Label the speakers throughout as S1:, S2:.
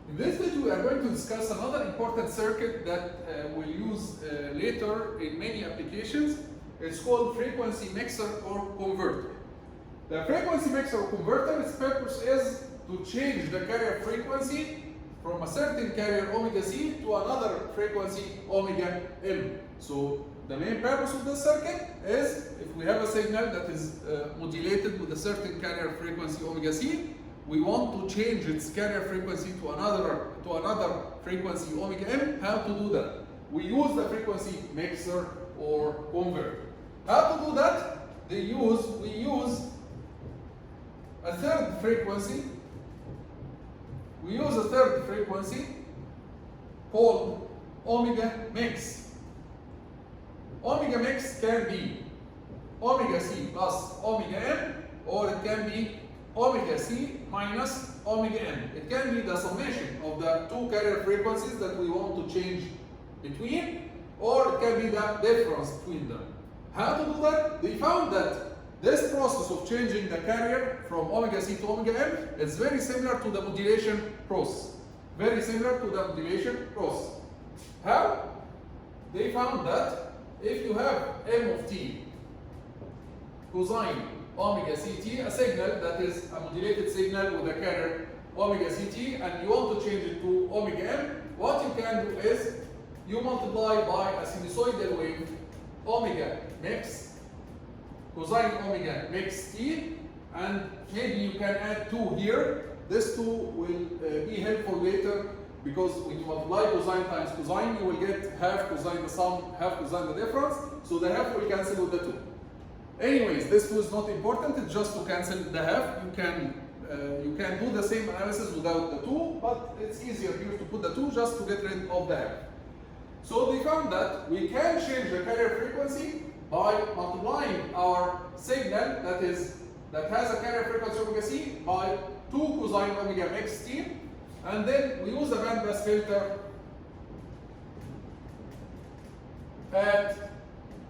S1: In this video, we are going to discuss another important circuit that we'll use later in many applications. It's called frequency mixer or converter. The frequency mixer or converter, its purpose is to change the carrier frequency from a certain carrier omega C to another frequency omega M. So the main purpose of this circuit is if we have a signal that is modulated with a certain carrier frequency omega C, we want to change its carrier frequency to another frequency omega M. How to do that? We use the frequency mixer or converter. How to do that? We use a third frequency. We use a third frequency called omega mix. Omega mix can be omega C plus omega M, or it can be omega C minus omega M. It can be the summation of the two carrier frequencies that we want to change between, or it can be the difference between them. How to do that? They found that this process of changing the carrier from omega C to omega M is very similar to the modulation process. Very similar to the modulation process. How? They found that if you have M of t cosine omega ct, a signal that is a modulated signal with a carrier omega ct, and you want to change it to omega m, what you can do is you multiply by a sinusoidal wave omega mix cosine omega mix t, and maybe you can add 2 here. This 2 will be helpful later, because when you multiply cosine times cosine, you will get half cosine the sum, half cosine the difference, so the half will cancel with the 2. Anyways, this 2 is not important, it's just to cancel the half. You can do the same analysis without the 2, but it's easier here to put the 2 just to get rid of the half. So they found that we can change the carrier frequency by multiplying our signal that has a carrier frequency omega C by 2 cosine omega mx t, and then we use a bandpass filter at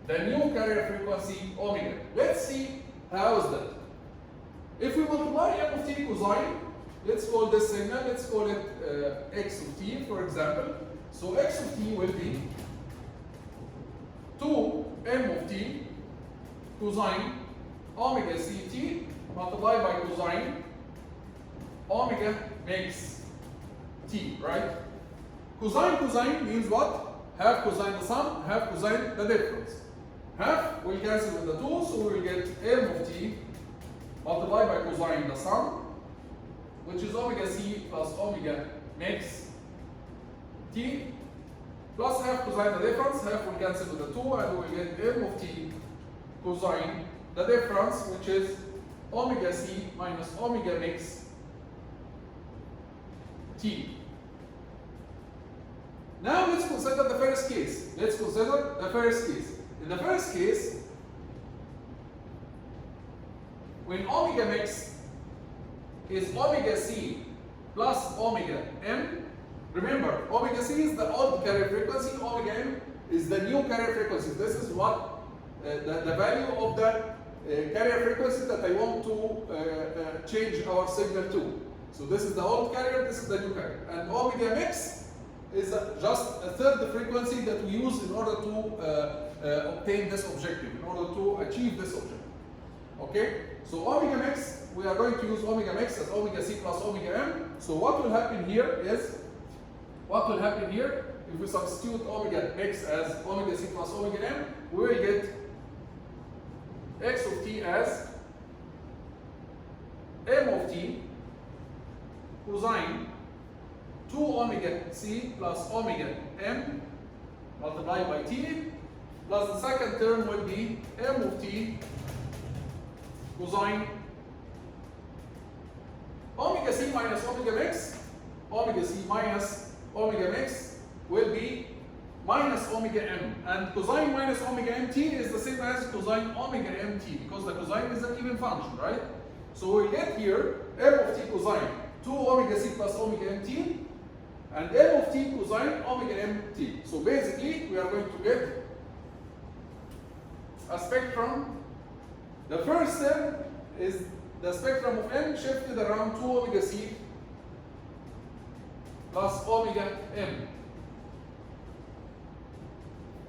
S1: the new carrier frequency omega. Let's see how is that. If we multiply m of t cosine, let's call this signal, let's call it x of t, for example. So x of t will be 2 m of t cosine omega ct multiplied by cosine omega makes t, right? Cosine means what? Half cosine the sum, half cosine the difference. Half will cancel with the 2, so we will get m of t multiplied by cosine the sum, which is omega c plus omega makes t, plus half cosine the difference, half will cancel with the 2, and we will get m of t cosine the difference, which is omega c minus omega makes t. Now let's consider the first case. In the first case, when omega mix is omega c plus omega m, remember, omega c is the old carrier frequency, omega m is the new carrier frequency. This is what the value of the carrier frequency that I want to change our signal to. So this is the old carrier, this is the new carrier. And omega mix is just a third frequency that we use in order to obtain this objective, in order to achieve this objective. Okay? So omega mix, we are going to use omega mix as omega c plus omega m. So what will happen here is, if we substitute omega mix as omega c plus omega m, we will get x of t as m of t cosine 2 omega c plus omega m multiplied by t, plus the second term will be m of t cosine omega c minus omega mix. Omega c minus omega mix will be minus omega m, and cosine minus omega mt is the same as cosine omega mt, because the cosine is an even function, right? So we get here m of t cosine 2 omega c plus omega mt, and m of t cosine omega mt. So basically, we are going to get a spectrum. The first term is the spectrum of n shifted around 2 omega c plus omega m.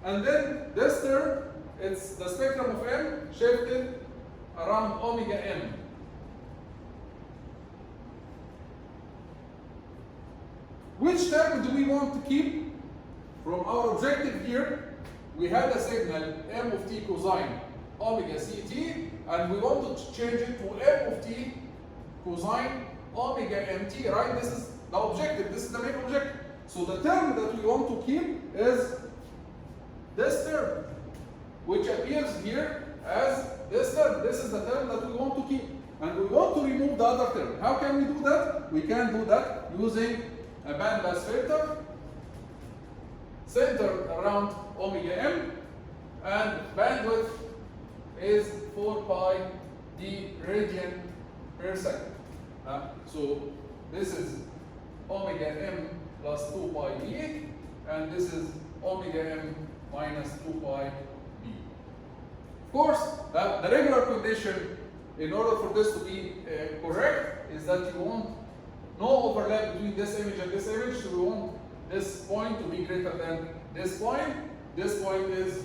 S1: And then this term, it's the spectrum of m shifted around omega m. Which term do we want to keep? From our objective here, we had a signal m of t cosine omega ct, and we want to change it to m of t cosine omega mt, right? This is the objective, this is the main objective. So the term that we want to keep is this term, which appears here as this term. This is the term that we want to keep. And we want to remove the other term. How can we do that? We can do that using a bandpass filter centered around omega m, and bandwidth is 4 pi d radian per second. So this is omega m plus 2 pi d, and this is omega m minus 2 pi d. Of course, the regular condition in order for this to be correct is that you want no overlap between this image and this image, so we want this point to be greater than this point. This point is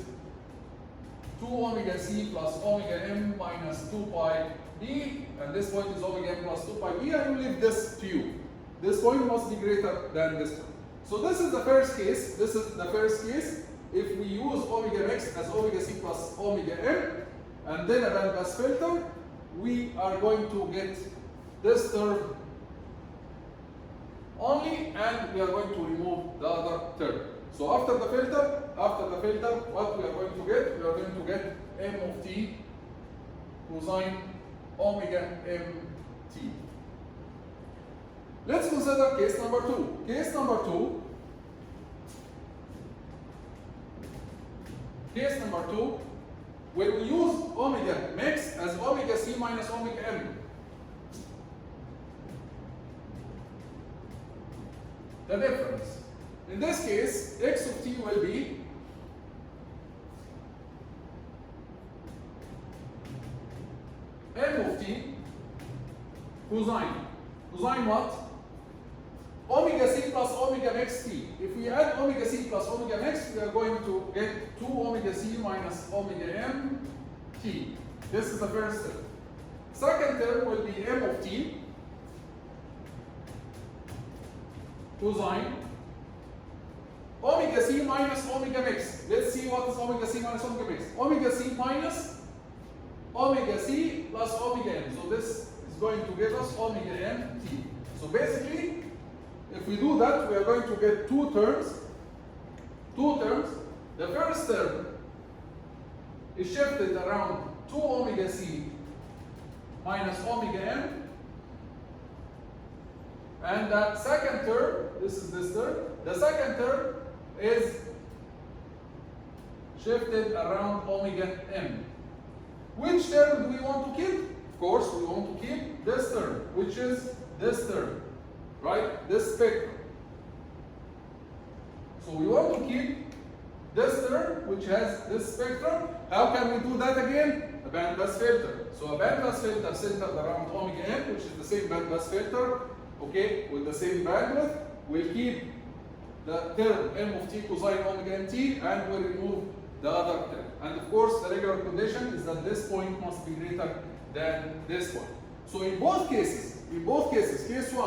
S1: 2 omega c plus omega m minus 2 pi d, and this point is omega m plus 2 pi d, and you leave this to you. This point must be greater than this point. So this is the first case. This is the first case. If we use omega x as omega c plus omega m, and then a bandpass filter, we are going to get this term only, and we are going to remove the other term. So after the filter, what we are going to get? We are going to get m of t cosine omega mt. Let's consider case number 2. Case number 2. Case number 2, when we use omega mx as omega c minus omega m. The difference. In this case, x of t will be m of t cosine. Cosine what? Omega c plus omega max t. If we add omega c plus omega max, we are going to get 2 omega c minus omega m t. This is the first term. Second term will be m of t cosine omega c minus omega max. Let's see what is omega c minus omega max. Omega c minus omega c plus omega m. So this is going to give us omega m t. So basically, if we do that, we are going to get two terms. The first term is shifted around 2 omega c minus omega m. And the second term, this is this term, the second term is shifted around omega m. Which term do we want to keep? Of course, we want to keep this term, which is this term, right? This spectrum. So we want to keep this term, which has this spectrum. How can we do that again? A bandpass filter. So a bandpass filter centered around omega m, which is the same bandpass filter, okay, with the same bandwidth. We'll keep the term m of t cosine omega mt, and we'll remove the other term. And of course, the regular condition is that this point must be greater than this point. So in both cases, case 1,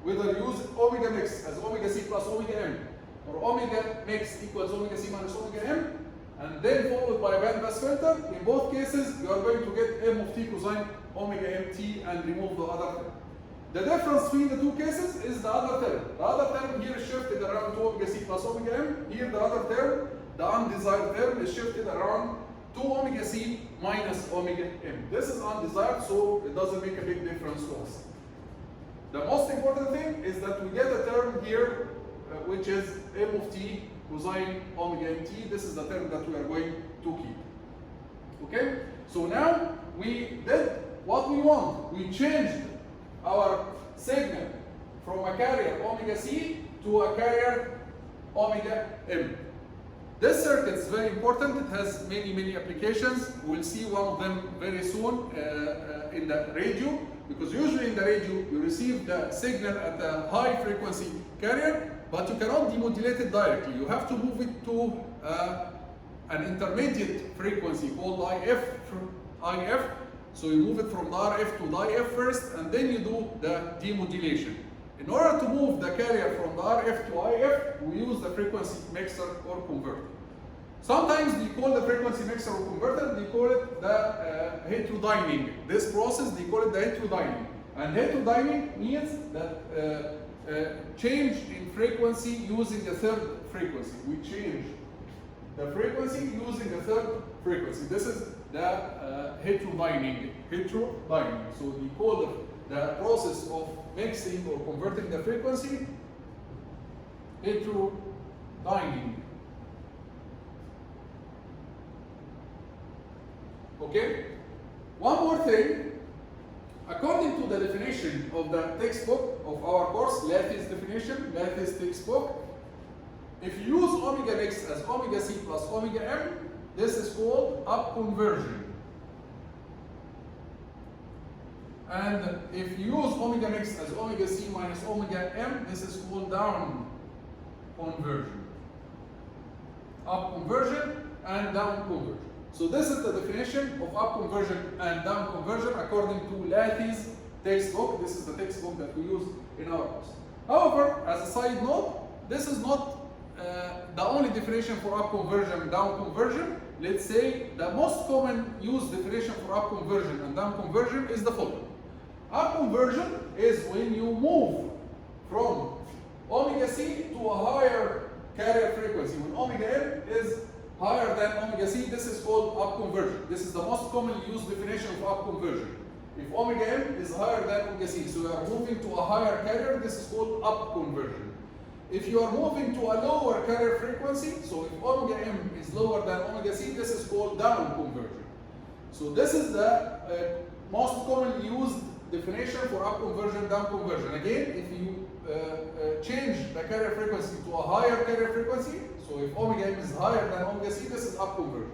S1: whether you use omega mix as omega c plus omega m, or omega mix equals omega c minus omega m, and then followed by a bandpass filter, in both cases, you are going to get m of t cosine omega mt and remove the other term. The difference between the two cases is the other term. The other term here is shifted around 2 omega c plus omega m. Here the other term, the undesired term, is shifted around 2 omega c minus omega m. This is undesired, so it doesn't make a big difference to us. The most important thing is that we get a term here, which is m of t cosine omega mt. This is the term that we are going to keep. Okay? So now we did what we want. We changed our signal from a carrier omega c to a carrier omega m. This circuit is very important. It has many applications. We'll see one of them very soon in the radio. because usually in the radio you receive the signal at a high frequency carrier, but you cannot demodulate it directly. You have to move it to an intermediate frequency called IF. So you move it from the RF to the IF first, and then you do the demodulation. In order to move the carrier from the RF to IF, we use the frequency mixer or converter. Sometimes they call the frequency mixer or converter, they call it the heterodiming. This process, they call it the heterodiming. And heterodiming means that change in frequency using a third frequency. We change the frequency using a third frequency. This is the heterodiming. So they call the process of mixing or converting the frequency heterodiming. Okay? One more thing. According to the definition of the textbook of our course, Lattice definition, Lattice textbook, if you use omega mix as omega C plus omega M, this is called up conversion. And if you use omega mix as omega C minus omega M, this is called down conversion. Up conversion and down conversion. So this is the definition of up conversion and down conversion according to Lattice textbook. This is the textbook that we use in our course. However, as a side note, this is not the only definition for up conversion and down conversion. Let's say the most common used definition for up conversion and down conversion is the following. Up conversion is when you move from omega C to a higher carrier frequency. When omega M is higher than omega C, this is called up conversion. This is the most commonly used definition of up conversion. If omega M is higher than omega C, so you are moving to a higher carrier, this is called up conversion. If you are moving to a lower carrier frequency, so if omega M is lower than omega C, this is called down conversion. So this is the most commonly used definition for up conversion, down conversion. Again, if you change the carrier frequency to a higher carrier frequency, so if omega M is higher than omega C, this is up conversion.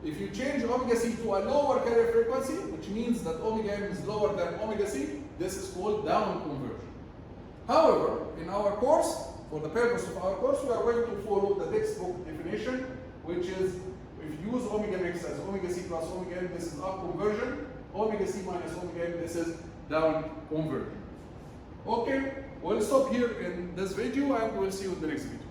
S1: If you change omega C to a lower carrier frequency, which means that omega M is lower than omega C, this is called down conversion. However, in our course, for the purpose of our course, we are going to follow the textbook definition, which is if you use omega mix as omega C plus omega M, this is up conversion. Omega C minus omega M, this is down conversion. Okay, we'll stop here in this video and we'll see you in the next video.